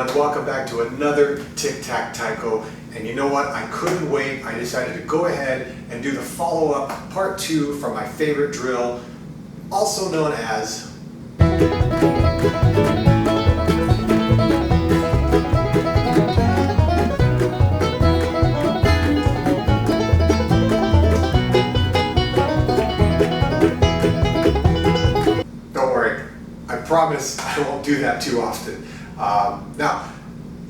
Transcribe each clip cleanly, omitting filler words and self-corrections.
everyone, welcome back to another Tic Tac Taiko. And you know what, I couldn't wait. I decided to go ahead and do the follow-up part 2 from my favorite drill, also known as Don't worry, I promise I won't do that too often. Now,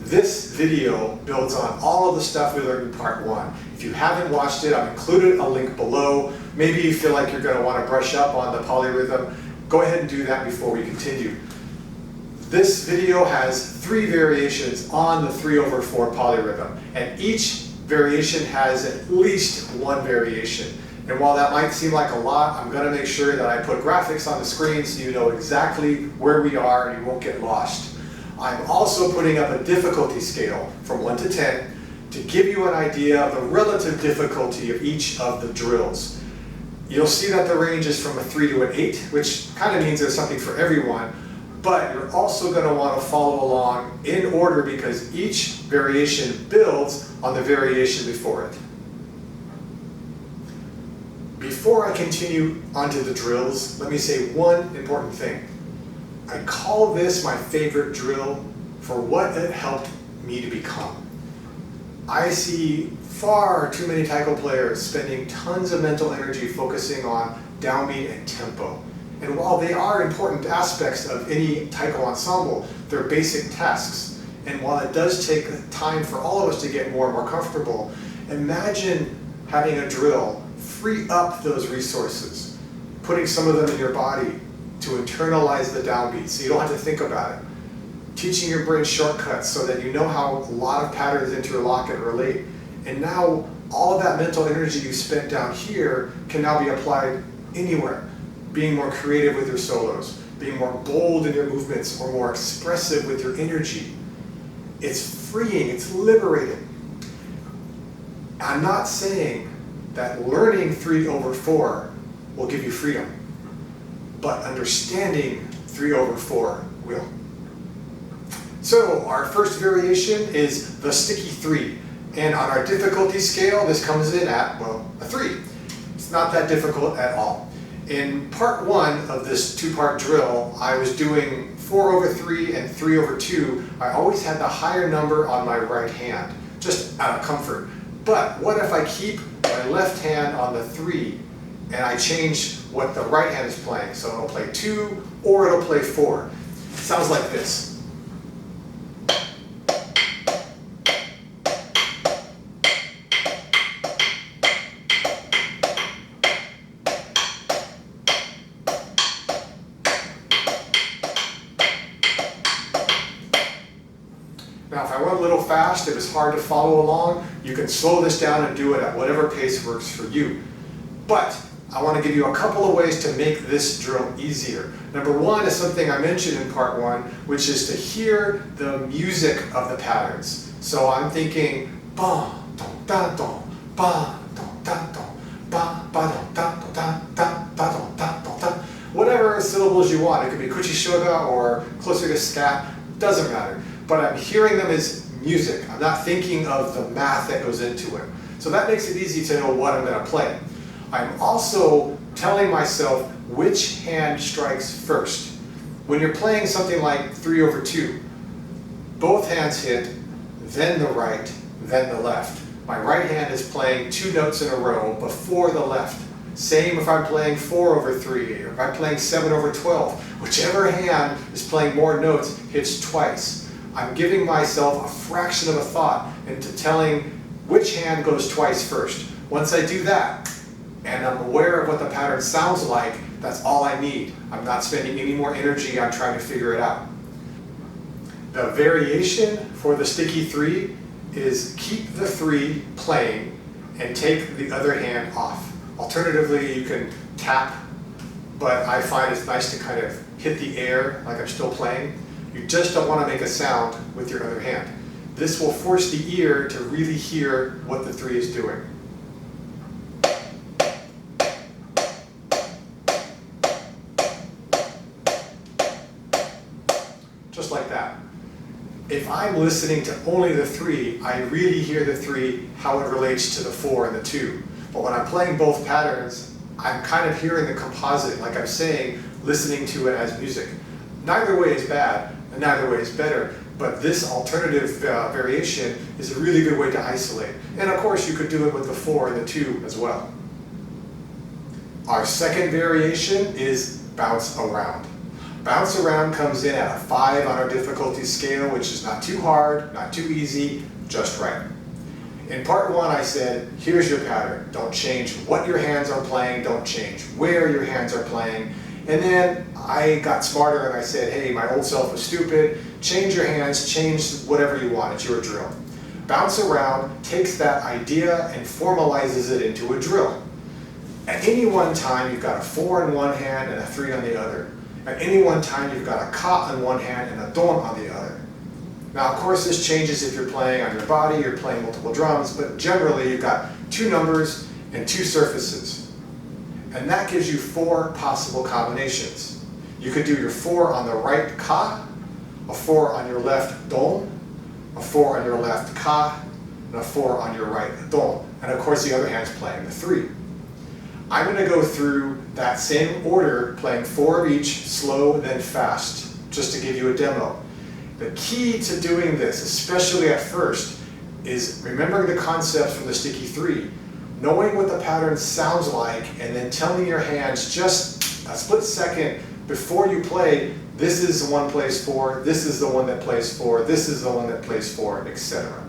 this video builds on all of the stuff we learned in part 1. If you haven't watched it, I've included a link below. Maybe you feel like you're going to want to brush up on the polyrhythm. Go ahead and do that before we continue. This video has 3 variations on the 3/4 polyrhythm, and each variation has at least one variation. And while that might seem like a lot, I'm going to make sure that I put graphics on the screen so you know exactly where we are and you won't get lost. I'm also putting up a difficulty scale from 1 to 10 to give you an idea of the relative difficulty of each of the drills. You'll see that the range is from a 3 to an 8, which kind of means there's something for everyone, but you're also going to want to follow along in order because each variation builds on the variation before it. Before I continue onto the drills, let me say one important thing. I call this my favorite drill for what it helped me to become. I see far too many taiko players spending tons of mental energy focusing on downbeat and tempo. And while they are important aspects of any taiko ensemble, they're basic tasks. And while it does take time for all of us to get more and more comfortable, imagine having a drill free up those resources, putting some of them in your body to internalize the downbeat so you don't have to think about it. Teaching your brain shortcuts so that you know how a lot of patterns interlock and relate. And now all of that mental energy you spent down here can now be applied anywhere. Being more creative with your solos, being more bold in your movements, or more expressive with your energy. It's freeing, it's liberating. I'm not saying that learning 3/4 will give you freedom, but understanding 3/4 will. So our first variation is the sticky 3. And on our difficulty scale, this comes in at, well, a 3. It's not that difficult at all. In part 1 of this 2-part drill, I was doing 4/3 and 3/2. I always had the higher number on my right hand, just out of comfort. But what if I keep my left hand on the 3 and I change what the right hand is playing? So it'll play 2 or it'll play 4. It sounds like this. Now, if I went a little fast, it was hard to follow along, you can slow this down and do it at whatever pace works for you. But I want to give you a couple of ways to make this drill easier. Number 1 is something I mentioned in part 1, which is to hear the music of the patterns. So I'm thinking ba dong da dong, ba dong da dong, ba ba dong da dong da da ba dong da dong da. Whatever syllables you want. It could be kuchi shoga or closer to scat, doesn't matter. But I'm hearing them as music. I'm not thinking of the math that goes into it. So that makes it easy to know what I'm going to play. I'm also telling myself which hand strikes first. When you're playing something like 3/2, both hands hit, then the right, then the left. My right hand is playing 2 notes in a row before the left. Same if I'm playing 4/3, or if I'm playing 7/12. Whichever hand is playing more notes hits twice. I'm giving myself a fraction of a thought into telling which hand goes twice first. Once I do that, and I'm aware of what the pattern sounds like, that's all I need. I'm not spending any more energy on trying to figure it out. The variation for the sticky 3 is keep the 3 playing and take the other hand off. Alternatively, you can tap, but I find it's nice to kind of hit the air like I'm still playing. You just don't want to make a sound with your other hand. This will force the ear to really hear what the 3 is doing. Just like that. if I'm listening to only the 3, I really hear the 3, how it relates to the 4 and the 2. But when I'm playing both patterns, I'm kind of hearing the composite, like I'm saying, listening to it as music. Neither way is bad, and neither way is better, but this alternative variation is a really good way to isolate. And of course, you could do it with the 4 and the 2 as well. Our second variation is bounce around. Bounce around comes in at a 5 on our difficulty scale, which is not too hard, not too easy, just right. In part 1, I said, here's your pattern. Don't change what your hands are playing, don't change where your hands are playing. And then I got smarter and I said, hey, my old self was stupid. Change your hands, change whatever you want, it's your drill. Bounce around takes that idea and formalizes it into a drill. At any one time, you've got a 4 in one hand and a 3 on the other. At any one time, you've got a ka on one hand and a don on the other. Now, of course, this changes if you're playing on your body, you're playing multiple drums, but generally, you've got 2 numbers and 2 surfaces. And that gives you 4 possible combinations. You could do your 4 on the right ka, a 4 on your left don, a 4 on your left ka, and a 4 on your right don. And of course, the other hand's playing the 3. I'm going to go through that same order, playing 4 of each, slow then fast, just to give you a demo. The key to doing this, especially at first, is remembering the concepts from the sticky 3, knowing what the pattern sounds like, and then telling your hands just a split second before you play, this is the one plays 4, this is the one that plays 4, this is the one that plays 4, etc.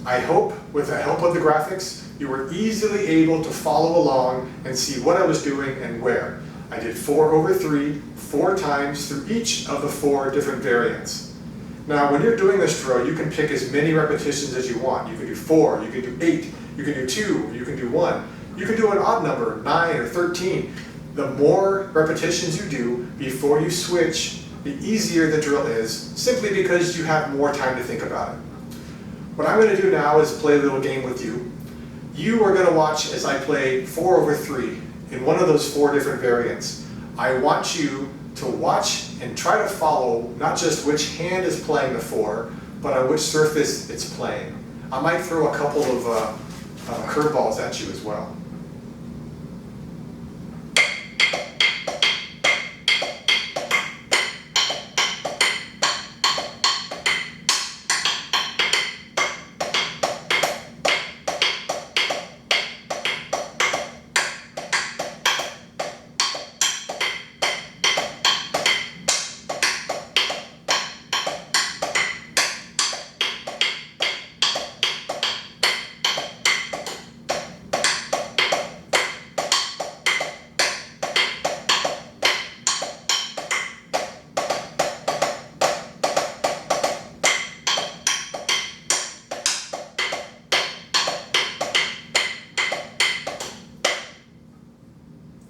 I hope, with the help of the graphics, you were easily able to follow along and see what I was doing and where. I did 4 over 3, 4 times through each of the 4 different variants. Now, when you're doing this drill, you can pick as many repetitions as you want. You can do 4, you can do 8, you can do 2, you can do 1. You can do an odd number, 9 or 13. The more repetitions you do before you switch, the easier the drill is, simply because you have more time to think about it. What I'm going to do now is play a little game with you. You are going to watch as I play 4 over 3 in one of those 4 different variants. I want you to watch and try to follow not just which hand is playing the 4, but on which surface it's playing. I might throw a couple of curveballs at you as well.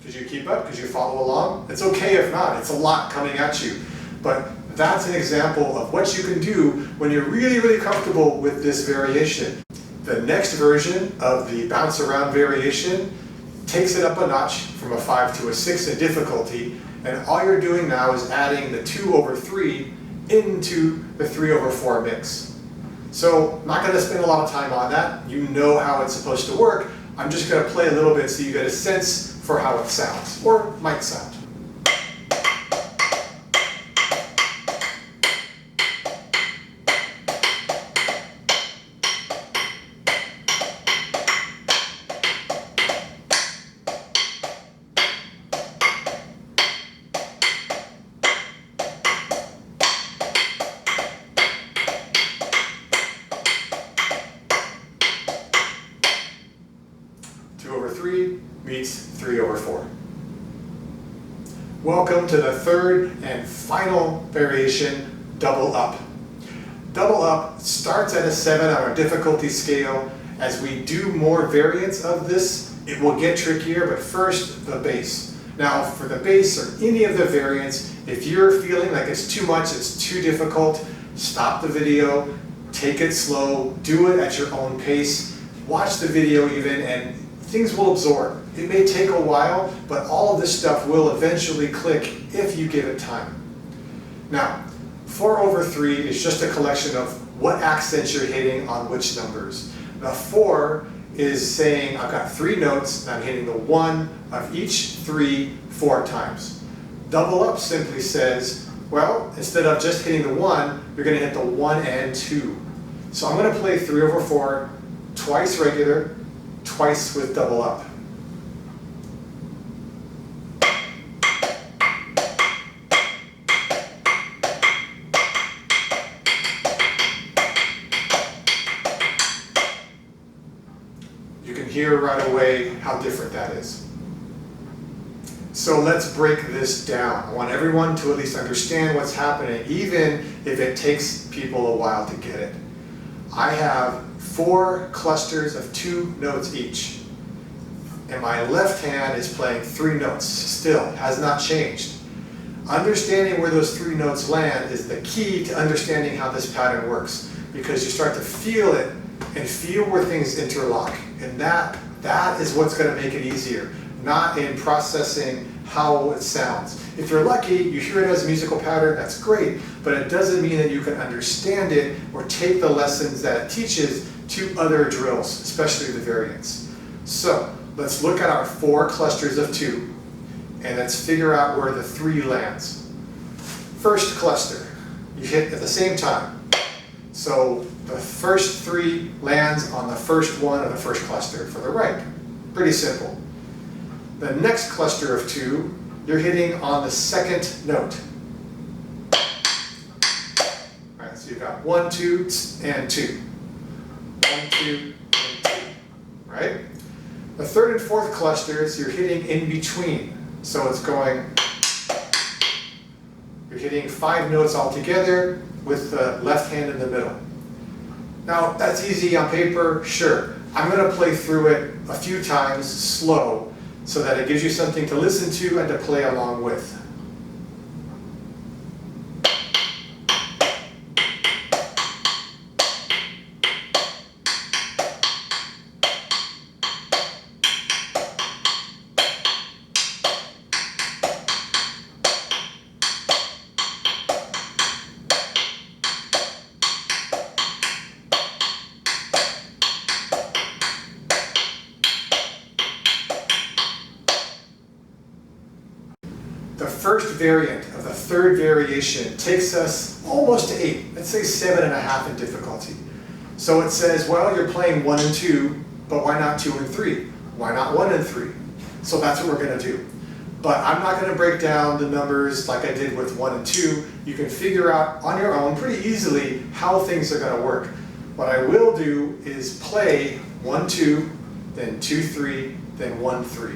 Did you keep up? Did you follow along? It's okay if not. It's a lot coming at you. But that's an example of what you can do when you're really, really comfortable with this variation. The next version of the bounce around variation takes it up a notch from a 5 to a 6 in difficulty, and all you're doing now is adding the 2 over 3 into the 3 over 4 mix. So I'm not going to spend a lot of time on that. You know how it's supposed to work. I'm just going to play a little bit so you get a sense for how it sounds, or might sound. 2/3 meets 3/4. Welcome to the third and final variation, double up. Double up starts at a 7 on our difficulty scale. As we do more variants of this, it will get trickier, but first, the bass. Now, for the bass or any of the variants, if you're feeling like it's too much, it's too difficult, stop the video, take it slow, do it at your own pace, watch the video even, and things will absorb. It may take a while, but all of this stuff will eventually click if you give it time. Now, 4/3 is just a collection of what accents you're hitting on which numbers. The 4 is saying I've got 3 notes and I'm hitting the 1 of each 3 4 times. Double up simply says, well, instead of just hitting the 1, you're going to hit the 1 and 2. So I'm going to play 3/4 twice regular, twice with double up. You can hear right away how different that is. So let's break this down. I want everyone to at least understand what's happening, even if it takes people a while to get it. I have 4 clusters of 2 notes each. And my left hand is playing 3 notes, still, has not changed. Understanding where those 3 notes land is the key to understanding how this pattern works, because you start to feel it and feel where things interlock. And that is what's going to make it easier, not in processing how it sounds. If you're lucky, you hear it as a musical pattern, that's great, but it doesn't mean that you can understand it or take the lessons that it teaches to other drills, especially the variants. So let's look at our 4 clusters of 2, and let's figure out where the 3 lands. First cluster, you hit at the same time. So the first 3 lands on the first one of the first cluster for the right. Pretty simple. The next cluster of 2, you're hitting on the second note. All right, so you've got 1, 2, and 2. 1, 2, and 2, right? The third and fourth clusters, you're hitting in between. So it's going, you're hitting 5 notes all together with the left hand in the middle. Now, that's easy on paper, sure. I'm going to play through it a few times slow so that it gives you something to listen to and to play along with. The first variant of the third variation takes us almost to 8, let's say 7.5 in difficulty. So it says, well, you're playing 1 and 2, but why not 2 and 3? Why not 1 and 3? So that's what we're going to do. But I'm not going to break down the numbers like I did with 1 and 2. You can figure out on your own pretty easily how things are going to work. What I will do is play 1, 2, then 2, 3, then 1, 3.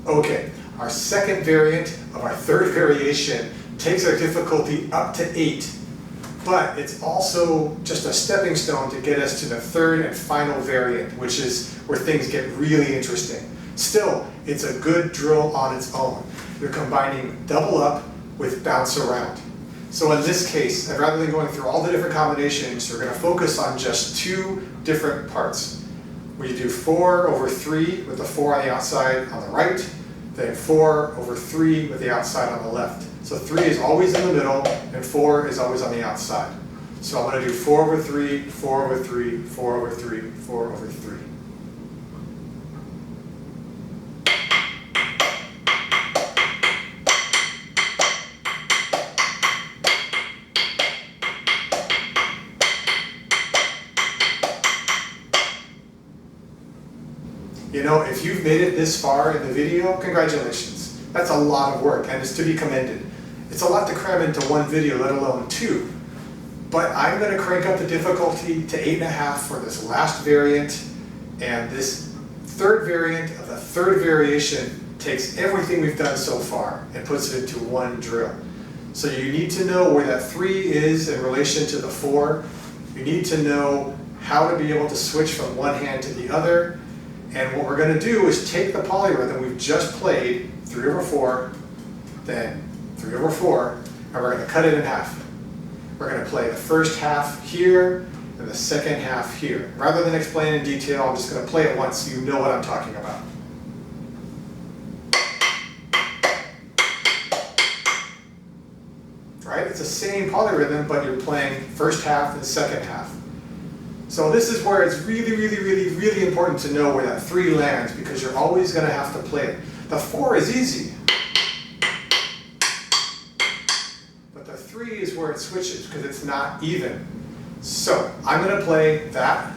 Okay, our second variant of our third variation takes our difficulty up to 8, but it's also just a stepping stone to get us to the third and final variant, which is where things get really interesting. Still, it's a good drill on its own. You're combining double up with bounce around. So in this case, rather than going through all the different combinations, we're going to focus on just two different parts. We do 4 over 3 with the 4 on the outside on the right, then 4 over 3 with the outside on the left. So 3 is always in the middle, and 4 is always on the outside. So I'm going to do 4 over 3, 4 over 3, 4 over 3, 4 over 3. You know, if you've made it this far in the video, congratulations. That's a lot of work, and it's to be commended. It's a lot to cram into one video, let alone two. But I'm going to crank up the difficulty to 8.5 for this last variant, and this third variant of the third variation takes everything we've done so far and puts it into one drill. So you need to know where that 3 is in relation to the 4. You need to know how to be able to switch from one hand to the other. And what we're going to do is take the polyrhythm we've just played, 3 over 4, then 3 over 4, and we're going to cut it in half. We're going to play the first half here and the second half here. Rather than explain in detail, I'm just going to play it once so you know what I'm talking about. Right? It's the same polyrhythm, but you're playing first half and second half. So this is where it's really, really, really, really important to know where that 3 lands, because you're always going to have to play it. The 4 is easy, but the 3 is where it switches because it's not even. So I'm going to play that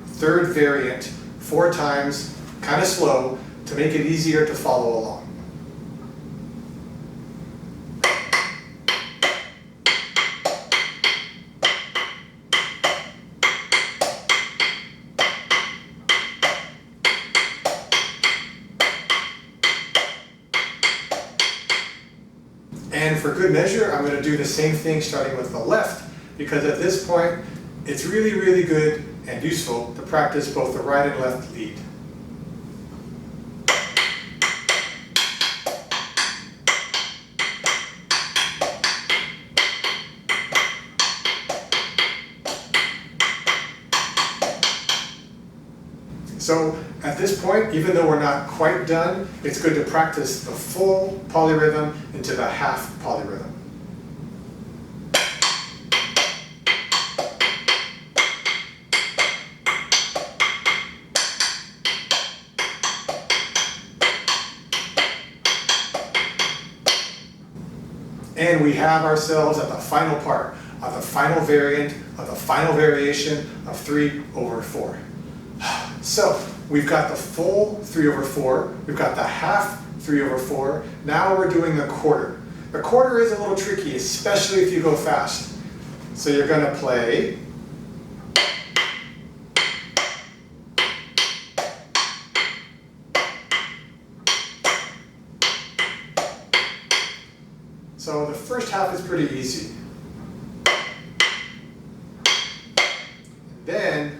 third variant 4 times, kind of slow, to make it easier to follow along. And for good measure, I'm going to do the same thing starting with the left, because at this point, it's really, really good and useful to practice both the right and left lead. So at this point, even though we're not quite done, it's good to practice the full polyrhythm into the half polyrhythm. And we have ourselves at the final part of the final variant of the final variation of 3 over 4. So we've got the full 3 over 4, we've got the half 3 over 4, now we're doing the quarter. The quarter is a little tricky, especially if you go fast. So you're going to play so the first half is pretty easy. Then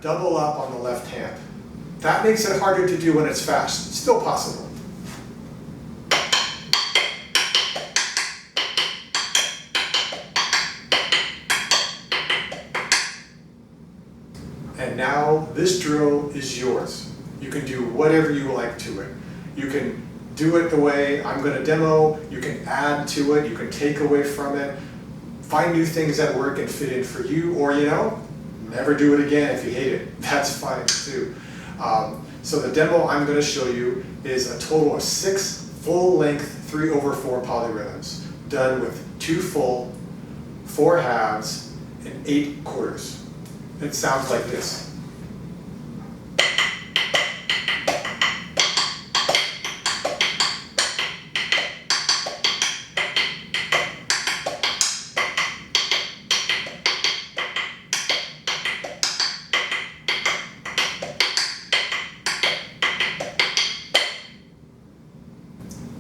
double up on the left hand. That makes it harder to do when it's fast. It's still possible. And now this drill is yours. You can do whatever you like to it. You can do it the way I'm going to demo. You can add to it. You can take away from it. Find new things that work and fit in for you, or never do it again if you hate it. That's fine too. So the demo I'm going to show you is a total of 6 full-length 3 over 4 polyrhythms, done with 2 full, 4 halves, and 8 quarters. It sounds like this.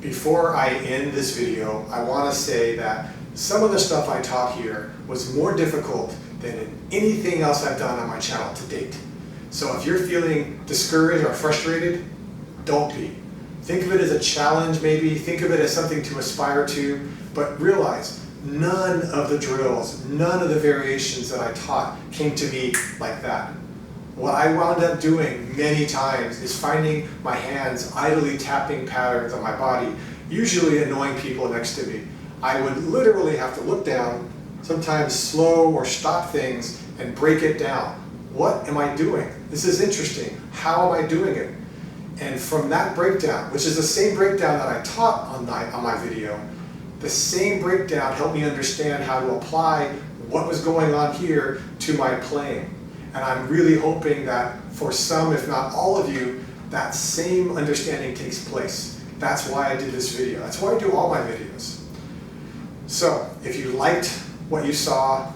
Before I end this video, I want to say that some of the stuff I taught here was more difficult than in anything else I've done on my channel to date. So if you're feeling discouraged or frustrated, don't be. Think of it as a challenge maybe, think of it as something to aspire to, but realize none of the drills, none of the variations that I taught came to me like that. What I wound up doing many times is finding my hands idly tapping patterns on my body, usually annoying people next to me. I would literally have to look down, sometimes slow or stop things and break it down. What am I doing? This is interesting. How am I doing it? And from that breakdown, which is the same breakdown that I taught on my video, the same breakdown helped me understand how to apply what was going on here to my playing. And I'm really hoping that for some, if not all of you, that same understanding takes place. That's why I did this video. That's why I do all my videos. So if you liked what you saw,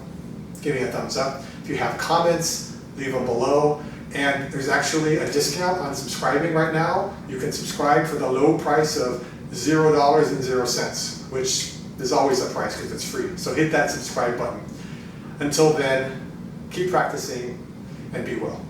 give me a thumbs up. If you have comments, leave them below. And there's actually a discount on subscribing right now. You can subscribe for the low price of $0.00, which is always a price because it's free. So hit that subscribe button. Until then, keep practicing and be well.